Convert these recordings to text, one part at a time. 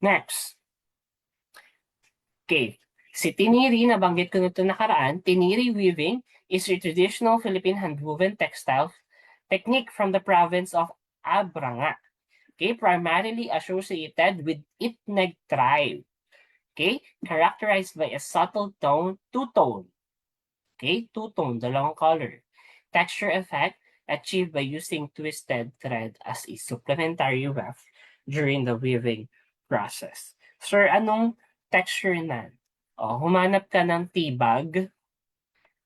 Next. Okay. Si tiniri, nabanggit ko nito nakaraan, tiniri weaving is a traditional Philippine hand-woven textile technique from the province of Abranga. Okay, primarily associated with Itneg tribe. Okay, characterized by a subtle tone, two-tone. Okay, two-tone, dalawang color. Texture effect achieved by using twisted thread as a supplementary weft during the weaving process. Sir, anong texture na? O, humanap ka ng tibag,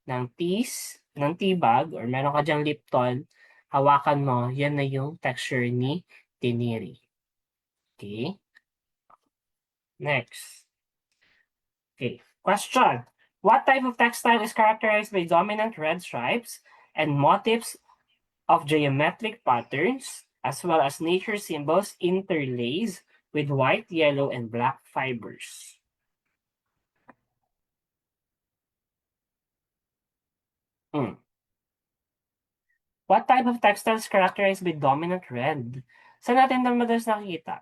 ng tibag, or meron ka dyang Lipton, hawakan mo, yan na yung texture ni tiniri. Okay? Next. Okay. Question. What type of textile is characterized by dominant red stripes and motifs of geometric patterns, as well as nature symbols interlaced with white, yellow, and black fibers? What type of textile is characterized by dominant red? Saan natin ito madalas nakikita?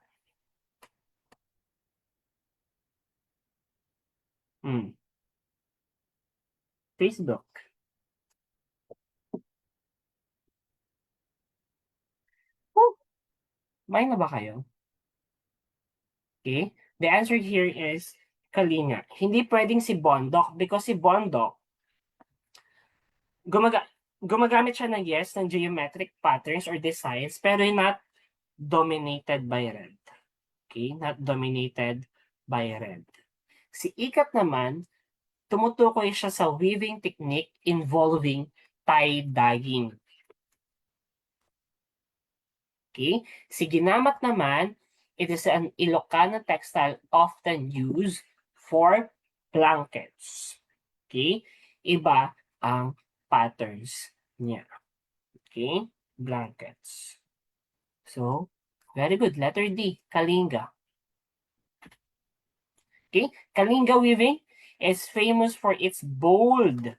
Facebook. Oh, may na ba kayo? Okay. The answer here is Kalinga. Hindi pwedeng si Bondok because si Bondok, gumagamit siya ng yes, ng geometric patterns or designs, pero not dominated by red. Okay? Not dominated by red. Si Ikat naman, tumutukoy siya sa weaving technique involving tie-dyeing. Okay? Si Ginamat naman, it is an Ilocano textile often used for blankets. Okay? Iba ang patterns niya. Okay? Blankets. So, very good. Letter D, Kalinga. Okay? Kalinga weaving is famous for its bold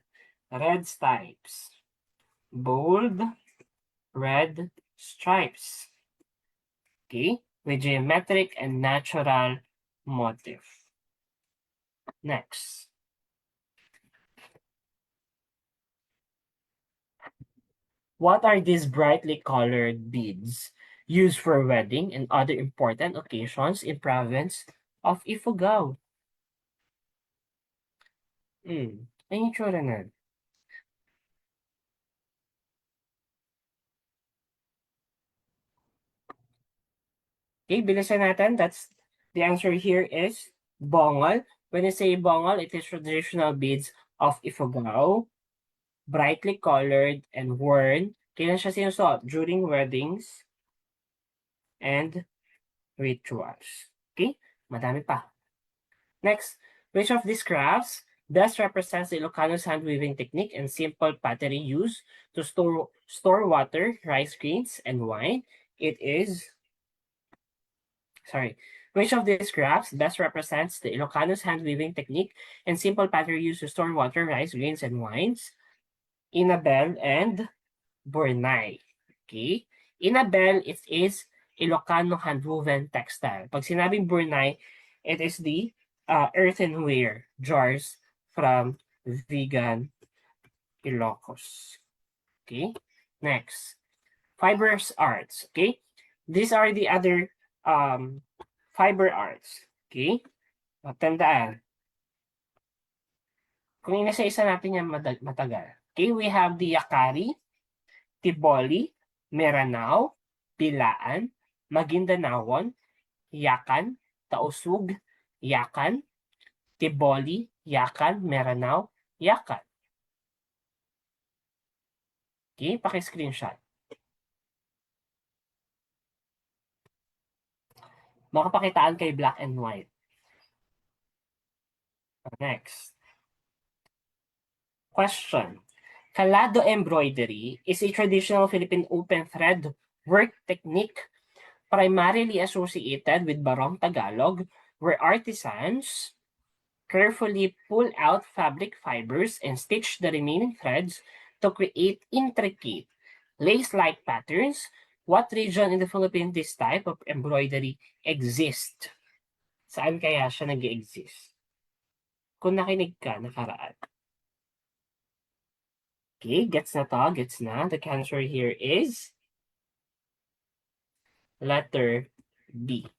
red stripes. Bold red stripes. Okay? With geometric and natural motif. Next. What are these brightly colored beads used for wedding and other important occasions in province of Ifugao? Ano yung tsura na? Okay, bilisan natin. That's the answer here is bongol. When you say bongol, it is traditional beads of Ifugao, brightly colored and worn. Kailan siya sinusuot? During weddings and rituals. Okay? Madami pa. Next, which of these crafts best represents the Ilocano's hand weaving technique and simple pottery used to store water, rice grains, and wine? It is, which of these crafts best represents the Ilocano's hand weaving technique and simple pottery used to store water, rice grains, and wines? Inabel and Burnay. Okay? Inabel, it is Ilocano hand-woven textile. Pag sinabing Burnay, it is the earthenware jars from vegan Ilocos. Okay? Next. Fibrous arts. Okay? These are the other fiber arts. Okay? Tandaan. Kung inisa-isa natin yan matagal. Okay? We have the Yakari, Tiboli, Meranao, Pilaan, Maguindanawon, Yakan, Tausug, Yakan, Tiboli, Yakan, Meranao, Yakan. Okay, paki-screenshot. Makapakitaan kay black and white. Next. Question. Calado embroidery is a traditional Philippine open thread work technique primarily associated with Barong Tagalog, where artisans carefully pull out fabric fibers and stitch the remaining threads to create intricate lace-like patterns. What region in the Philippines this type of embroidery exists? Saan kaya siya nag-e-exist? Kung nakinig ka nakaraan. Okay, gets na to, gets na. The answer here is letter B.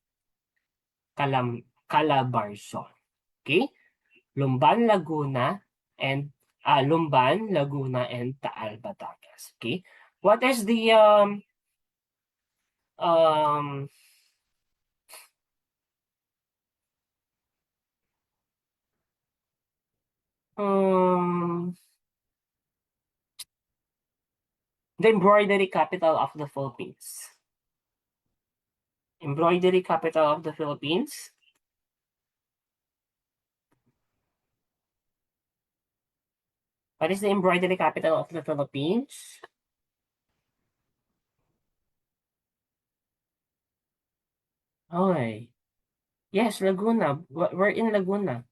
Calabarzon. Okay? Lumban, Laguna, and Lumban, Laguna, and Taal, Batangas. Okay? What is the um um the embroidery capital of the Philippines? Embroidery capital of the Philippines? What is the embroidery capital of the Philippines? Okay. Yes, Laguna. We're in Laguna.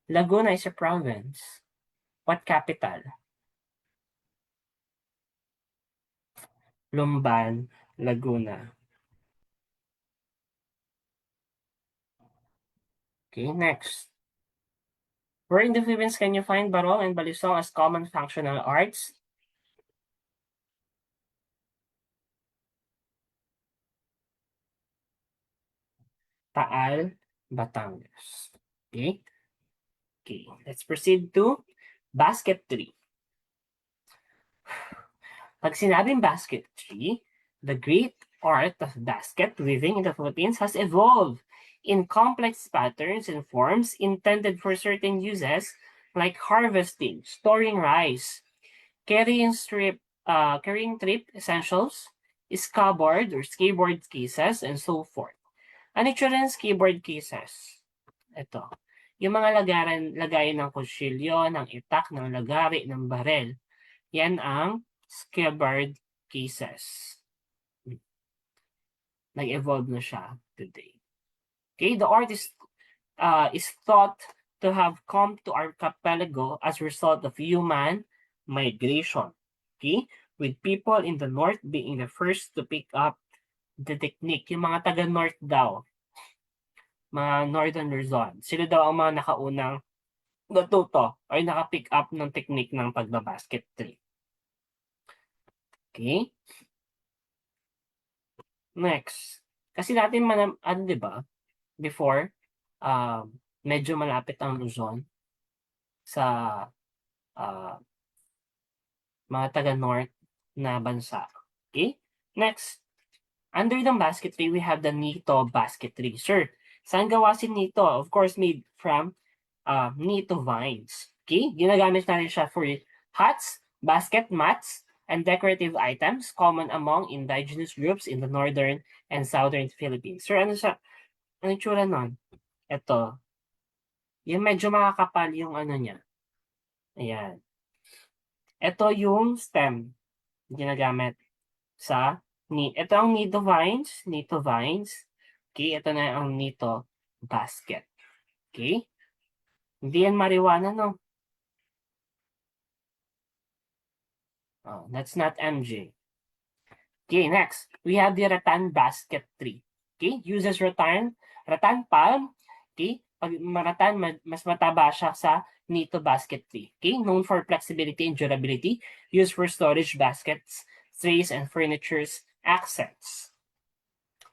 Laguna is a province. What capital? Lumban, Laguna. Okay, next. Where in the Philippines can you find barong and balisong as common functional arts? Taal, Batangas. Okay? Okay, let's proceed to basketry. Pag sinabing basketry, the great art of basket weaving in the Philippines has evolved in complex patterns and forms intended for certain uses like harvesting, storing rice, carrying trip essentials, scabbard or skateboard cases, and so forth. Ano itsura ng skateboard cases? Ito. Yung mga lagayan ng kutsilyo, ng itak, ng lagari, ng barel. Yan ang scabbard cases. Nag-evolve na siya today. Okay, the art is thought to have come to our archipelago as a result of human migration. Okay, with people in the north being the first to pick up the technique. Yung mga taga-north daw, mga northern Luzon, sila daw ang mga nakaunang natuto or naka-pick up ng technique ng pagbabasket tree. Okay? Next. Kasi dati, ano, di ba? Before, medyo malapit ang Luzon sa uh, mga taga-north na bansa. Okay? Next. Under the basketry, we have the Nito basketry. Sir, saan gawa si Nito? Of course, made from Nito vines. Okay? Ginagamit natin siya for huts, basket mats, and decorative items common among indigenous groups in the northern and southern Philippines. Sir, ano siya? Ano tsura nun? Ito. Yung medyo makakapal yung ano niya. Ayan. Ito yung stem ginagamit sa ito ang Nito vines, Nito vines. Okay, ito na ang Nito basket. Okay? Hindi yan marijuana, no? Oh, that's not MJ. Okay, next. We have the rattan basket tree. Okay, uses rattan palm. Okay, pag rattan, mas mataba siya sa Nito basket tree. Okay, known for flexibility and durability, used for storage baskets, trays, and furniture's accents.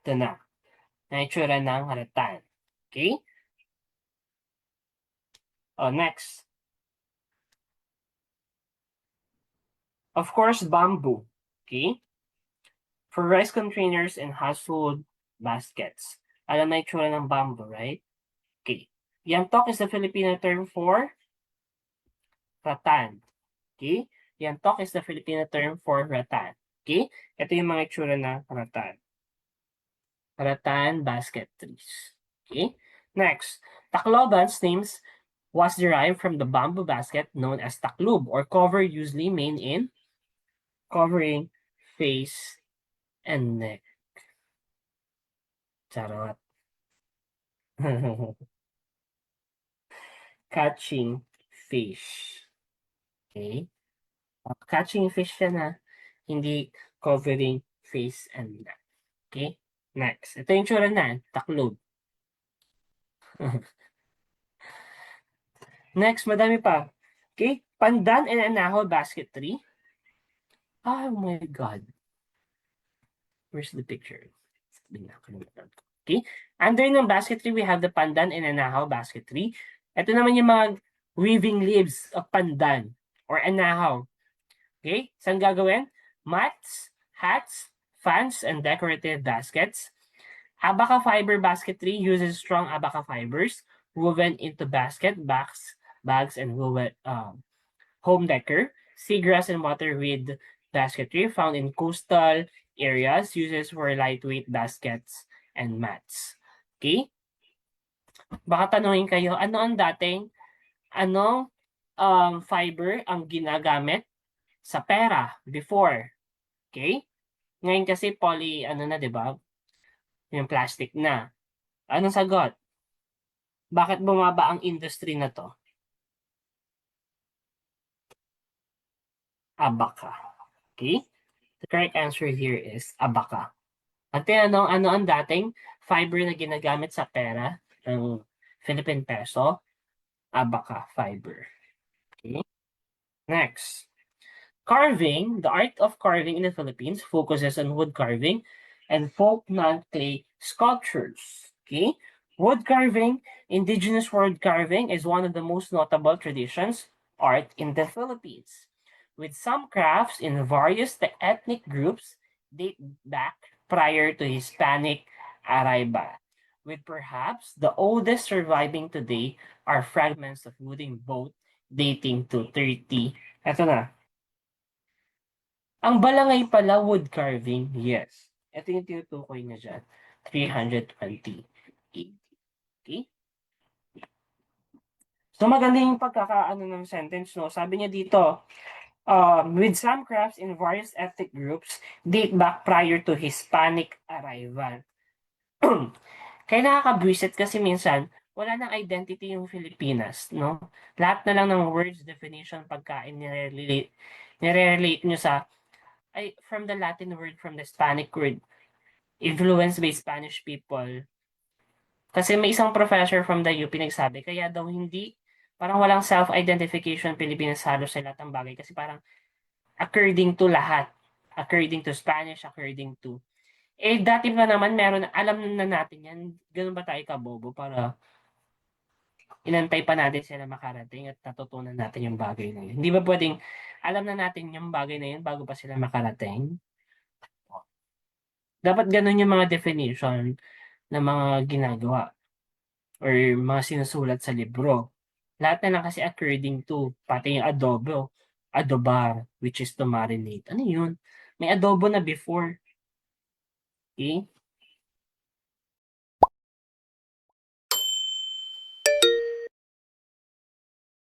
Ito na. Naitsura ng rattan. Okay? Oh, next. Of course, bamboo. Okay? For rice containers and household baskets. Alam na itsura ng bamboo, right? Okay. Yantok is the Filipino term for rattan. Okay? Yantok is the Filipino term for rattan. Okay? Ito yung mga itsura ng rattan. Rattan basket trees. Okay? Next. Tacloban's names was derived from the bamboo basket known as taklub or cover usually made in covering face and neck. Charot. Catching fish. Okay? Catching fish siya na, hindi covering face and neck. Okay? Next. Ito yung tsura na, taklob. Next, madami pa. Okay, pandan and anaho basketry. Oh my God. Where's the picture? Okay. Under ng basketry, we have the pandan and anahaw basketry. Ito naman yung mga weaving leaves of pandan or anahaw. Okay? Saan gagawin? Mats, hats, fans, and decorative baskets. Abaca fiber basketry uses strong abaca fibers woven into bags, and woven home decor. Seagrass and water weed basketry found in coastal areas uses for lightweight baskets and mats. Okay? Baka tanungin kayo, anong fiber ang ginagamit sa pera before? Okay? Ngayon kasi na, di ba? Yung plastic na. Anong sagot? Bakit bumaba ang industry na to? Abaca. Okay? The correct answer here is abaca. At ano ang dating fiber na ginagamit sa pera ng Philippine peso? Abaca fiber. Okay? Next. Carving, the art of carving in the Philippines focuses on wood carving and folk non-clay sculptures. Okay? Wood carving, indigenous wood carving is one of the most notable traditions art in the Philippines. With some crafts in various ethnic groups date back prior to Hispanic arrival, with perhaps the oldest surviving today are fragments of wooden boat dating to 30. Ito na, ang balangay pala wood carving, yes. Ito yung tinutukoy niya dyan. 320. Okay? So maganda yung pagkakaano ng sentence, no? Sabi niya dito, with some crafts in various ethnic groups date back prior to Hispanic arrival. Kaya nakakabwisit kasi minsan, wala nang identity yung Filipinas, no? Lahat na lang ng words, definition, pagkain, nire-relate nyo sa from the Latin word, from the Hispanic word, influenced by Spanish people. Kasi may isang professor from the UP nagsabi, kaya daw hindi, parang walang self-identification Pilipinas halos sa lahat ng bagay. Kasi parang according to lahat. According to Spanish, according to. Dati pa naman meron, alam na natin yan. Ganun ba tayo kabobo para inantay pa natin sila makarating at natutunan natin yung bagay na yun. Hindi ba pwedeng alam na natin yung bagay na yun bago pa sila makarating? Dapat ganun yung mga definition ng mga ginagawa or mga sinusulat sa libro. Lahat na lang kasi according to, pati yung adobar, which is to marinate. Ano yun? May adobo na before. Okay?